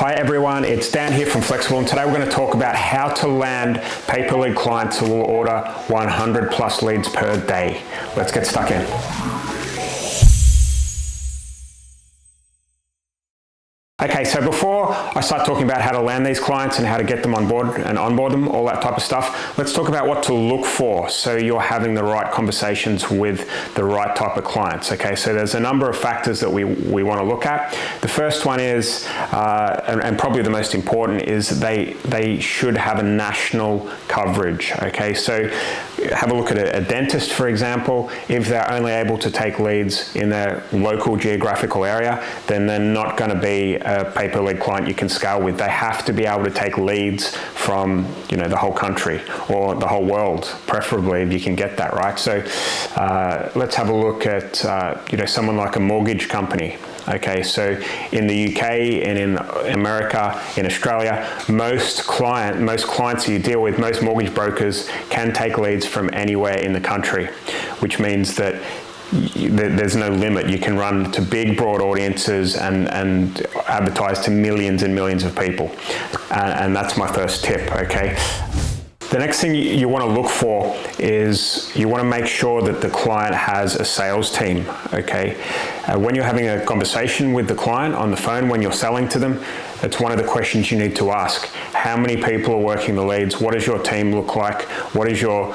Hi everyone, it's Dan here from Flexxable, and today we're going to talk about how to land paper lead clients who will order 100 plus leads per day. Let's get stuck in. Okay, so before I start talking about how to land these clients and how to get them on board and onboard them, all that type of stuff, let's talk about what to look for so you're having the right conversations with the right type of clients. Okay, so there's a number of factors that we want to look at. The first one is, and probably the most important, is they should have a national coverage. Okay, so have a look at a dentist, for example. If they're only able to take leads in their local geographical area, then they're not going to be a paper lead client you can scale with. They have to be able to take leads from, the whole country or the whole world, preferably, if you can get that, right? So let's have a look at, someone like a mortgage company. Okay, so in the UK and in America, in Australia, most clients you deal with, most mortgage brokers can take leads from anywhere in the country, which means that there's no limit. You can run to big, broad audiences and advertise to millions and millions of people. And that's my first tip, okay? The next thing you want to look for is you want to make sure that the client has a sales team, okay? When you're having a conversation with the client on the phone, when you're selling to them, that's one of the questions you need to ask. How many people are working the leads? What does your team look like? What is your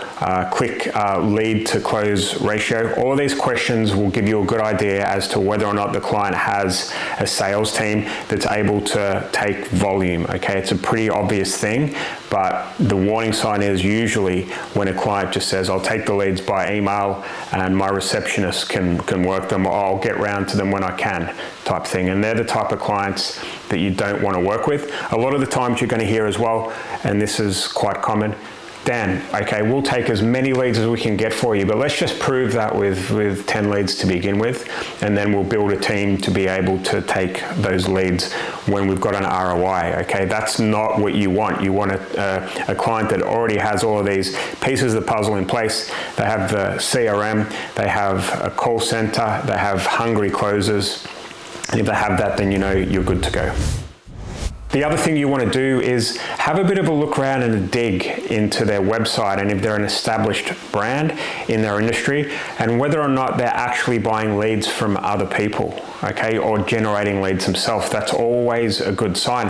click lead to close ratio? All of these questions will give you a good idea as to whether or not the client has a sales team that's able to take volume, okay? It's a pretty obvious thing, but the warning sign is usually when a client just says, I'll take the leads by email and my receptionist can work them, or I'll get round to them when I can, type thing. And they're the type of clients that you don't want to work with. A lot of the times you're going to hear as well, and this is quite common, Dan, okay, we'll take as many leads as we can get for you, but let's just prove that with 10 leads to begin with, and then we'll build a team to be able to take those leads when we've got an ROI, okay? That's not what you want. You want a client that already has all of these pieces of the puzzle in place. They have the CRM, they have a call center, they have hungry closers. And if they have that, then you're good to go. The other thing you want to do is have a bit of a look around and a dig into their website, and if they're an established brand in their industry, and whether or not they're actually buying leads from other people, okay, or generating leads themselves. That's always a good sign.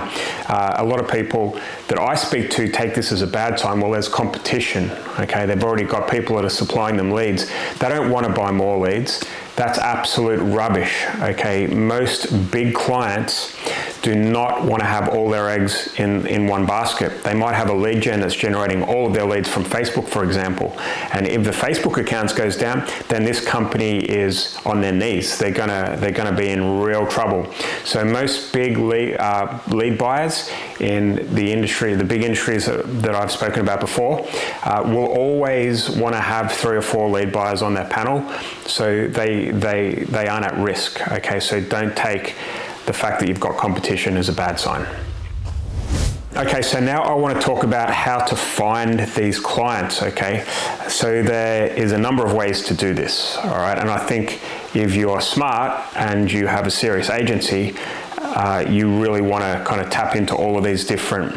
A lot of people that I speak to take this as a bad sign. Well, there's competition, okay? They've already got people that are supplying them leads. They don't want to buy more leads. That's absolute rubbish, okay? Most big clients do not want to have all their eggs in one basket. They might have a lead gen that's generating all of their leads from Facebook, for example. And if the Facebook accounts goes down, then this company is on their knees. They're gonna be in real trouble. So most big lead buyers in the industry, the big industries that I've spoken about before, will always want to have 3 or 4 lead buyers on their panel, so they aren't at risk. Okay, so don't take the fact that you've got competition as a bad sign. Okay, so now I want to talk about how to find these clients, okay? So there is a number of ways to do this, all right? And I think if you're smart and you have a serious agency, you really want to kind of tap into all of these different,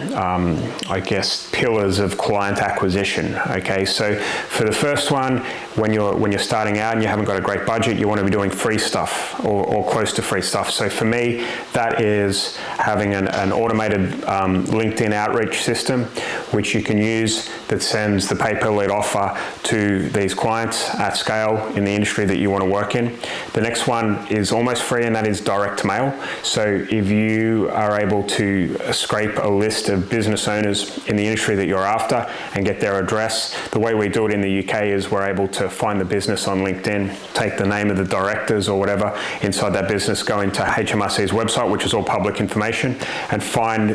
pillars of client acquisition. Okay, so for the first one, when you're starting out and you haven't got a great budget, you want to be doing free stuff or close to free stuff. So for me, that is having an automated LinkedIn outreach system, which you can use, that sends the pay-per lead offer to these clients at scale in the industry that you want to work in. The next one is almost free, and that is direct mail. So if you are able to scrape a list of business owners in the industry that you're after and get their address, the way we do it in the UK is we're able to find the business on LinkedIn, take the name of the directors or whatever inside that business, go into HMRC's website, which is all public information, and find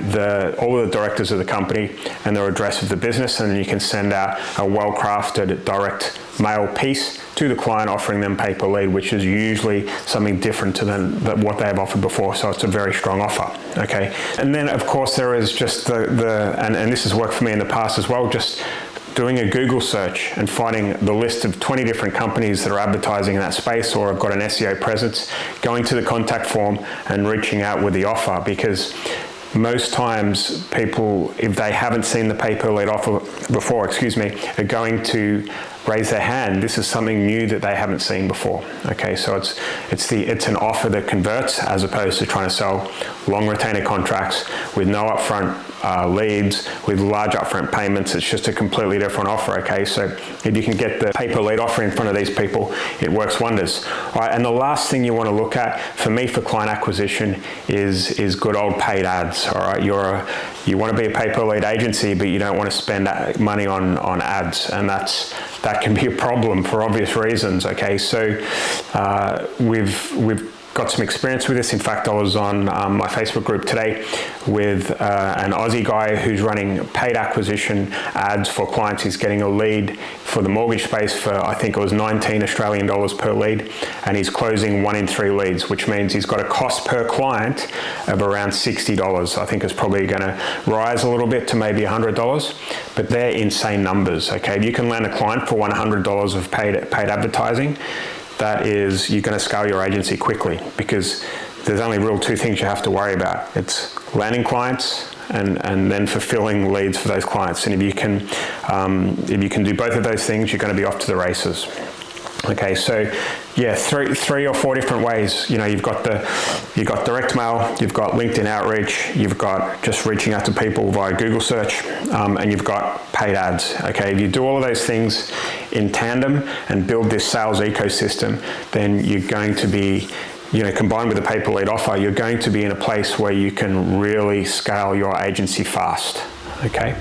all of the directors of the company and their address of the business, and then you can send out a well-crafted direct mail piece to the client offering them pay-per lead, which is usually something different than what they have offered before. So it's a very strong offer, okay? And then of course there is just and this has worked for me in the past as well, just doing a Google search and finding the list of 20 different companies that are advertising in that space or have got an SEO presence, going to the contact form and reaching out with the offer, because most times people, if they haven't seen the pay per lead offer before, are going to raise their hand. This is something new that they haven't seen before. Okay, so it's an offer that converts, as opposed to trying to sell long retainer contracts with no upfront leads, with large upfront payments. It's just a completely different offer. Okay, so if you can get the pay per lead offer in front of these people, it works wonders. All right, and the last thing you want to look at, for me, for client acquisition is good old paid ads. All right, you want to be a pay per lead agency, but you don't want to spend money on ads, and that can be a problem for obvious reasons. Okay, so we've got some experience with this. In fact, I was on my Facebook group today with an Aussie guy who's running paid acquisition ads for clients. He's getting a lead for the mortgage space for, I think it was 19 Australian dollars per lead, and he's closing 1 in 3 leads, which means he's got a cost per client of around $60. I think it's probably going to rise a little bit to maybe $100, but they're insane numbers. Okay, if you can land a client for $100 of paid advertising, that is, you're going to scale your agency quickly, because there's only real 2 things you have to worry about. It's landing clients and then fulfilling leads for those clients. And if you can do both of those things, you're going to be off to the races. Okay, so yeah, three or 4 different ways. You know, you've got direct mail, you've got LinkedIn outreach, you've got just reaching out to people via Google search, and you've got paid ads. Okay, if you do all of those things in tandem and build this sales ecosystem, then you're going to be, you know, combined with a pay per lead offer, you're going to be in a place where you can really scale your agency fast. Okay.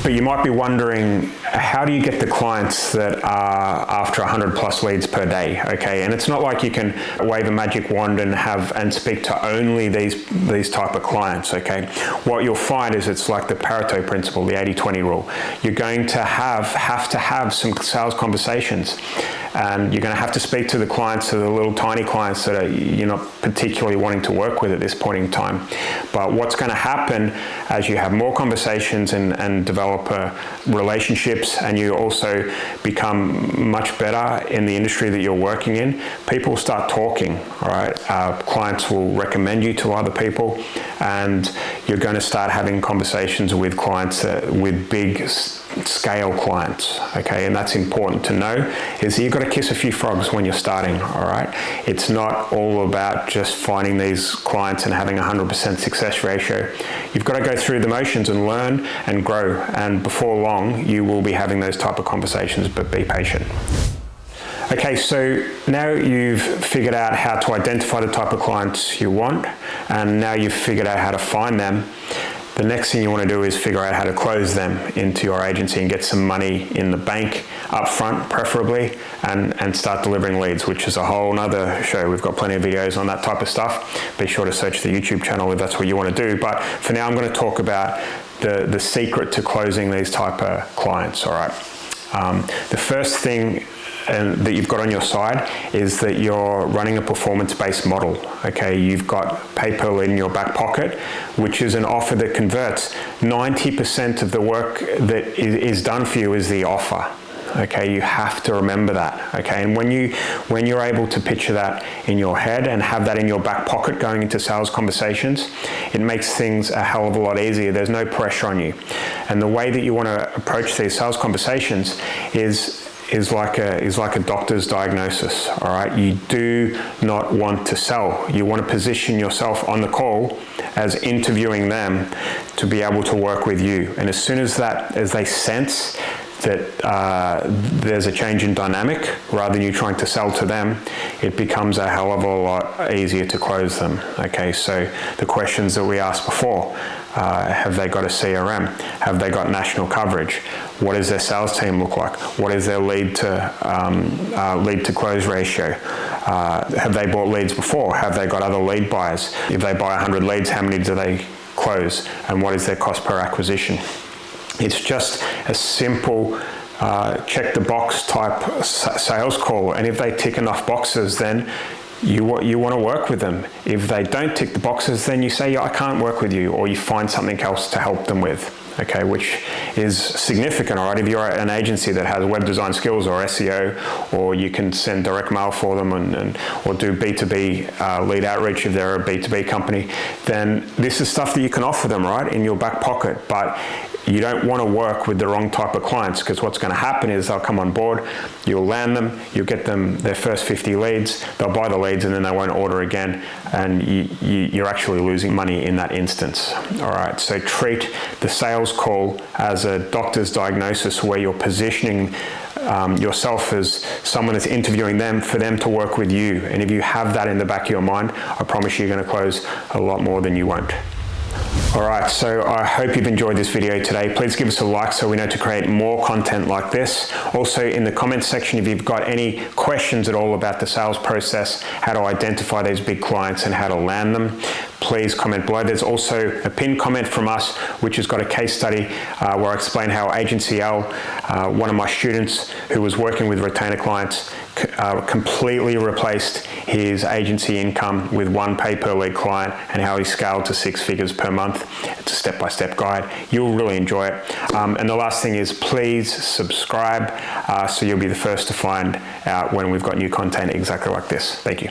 But you might be wondering, how do you get the clients that are after 100 plus leads per day? Okay, and it's not like you can wave a magic wand and speak to only these type of clients. Okay, what you'll find is it's like the Pareto Principle, the 80-20 rule. You're going to have to have some sales conversations, and you're going to have to speak to the clients, to the little tiny clients that you're not particularly wanting to work with at this point in time. But what's going to happen as you have more conversations and develop relationships, and you also become much better in the industry that you're working in, people start talking. All right, clients will recommend you to other people, and you're going to start having conversations with clients, with big scale clients. Okay, and that's important to know, is that you've got to kiss a few frogs when you're starting. All right, it's not all about just finding these clients and having 100% success ratio. You've got to go through the motions and learn and grow, and before long you will be having those type of conversations, but be patient. Okay, so now you've figured out how to identify the type of clients you want, and now you've figured out how to find them. The next thing you want to do is figure out how to close them into your agency and get some money in the bank up front, preferably, and start delivering leads, which is a whole nother show. We've got plenty of videos on that type of stuff. Be sure to search the YouTube channel if that's what you want to do. But for now, I'm going to talk about the secret to closing these type of clients. All right. The first thing that you've got on your side is that you're running a performance-based model. Okay, you've got pay per lead in your back pocket, which is an offer that converts. 90% of the work that is done for you is the offer. Okay, you have to remember that. Okay, and when you're able to picture that in your head and have that in your back pocket going into sales conversations, it makes things a hell of a lot easier. There's no pressure on you, and the way that you want to approach these sales conversations is like a doctor's diagnosis. All right, you do not want to sell. You want to position yourself on the call as interviewing them to be able to work with you. And as soon as they sense that there's a change in dynamic, rather than you trying to sell to them, it becomes a hell of a lot easier to close them. Okay, so the questions that we asked before, have they got a CRM? Have they got national coverage? What does their sales team look like? What is their lead to close ratio? Have they bought leads before? Have they got other lead buyers? If they buy 100 leads, how many do they close? And what is their cost per acquisition? It's just a simple check the box type sales call, and if they tick enough boxes, then you want to work with them. If they don't tick the boxes, then you say, yeah, I can't work with you, or you find something else to help them with. okay, which is significant, all right? If you're an agency that has web design skills or SEO, or you can send direct mail for them or do B2B lead outreach if they're a B2B company, then this is stuff that you can offer them, right, in your back pocket. But you don't want to work with the wrong type of clients, because what's going to happen is they'll come on board, you'll land them, you'll get them their first 50 leads, they'll buy the leads, and then they won't order again, and you're actually losing money in that instance. All right, so treat the sales call as a doctor's diagnosis, where you're positioning yourself as someone that's interviewing them for them to work with you. And if you have that in the back of your mind, I promise you're going to close a lot more than you won't. All right, so I hope you've enjoyed this video today. Please give us a like so we know to create more content like this. Also, in the comments section, if you've got any questions at all about the sales process, how to identify those big clients and how to land them, please comment below. There's also a pinned comment from us, which has got a case study where I explain how Agency L, one of my students who was working with retainer clients, completely replaced his agency income with one pay per lead client, and how he scaled to 6 figures per month. It's a step-by-step guide. You'll really enjoy it. And the last thing is, please subscribe so you'll be the first to find out when we've got new content exactly like this. Thank you.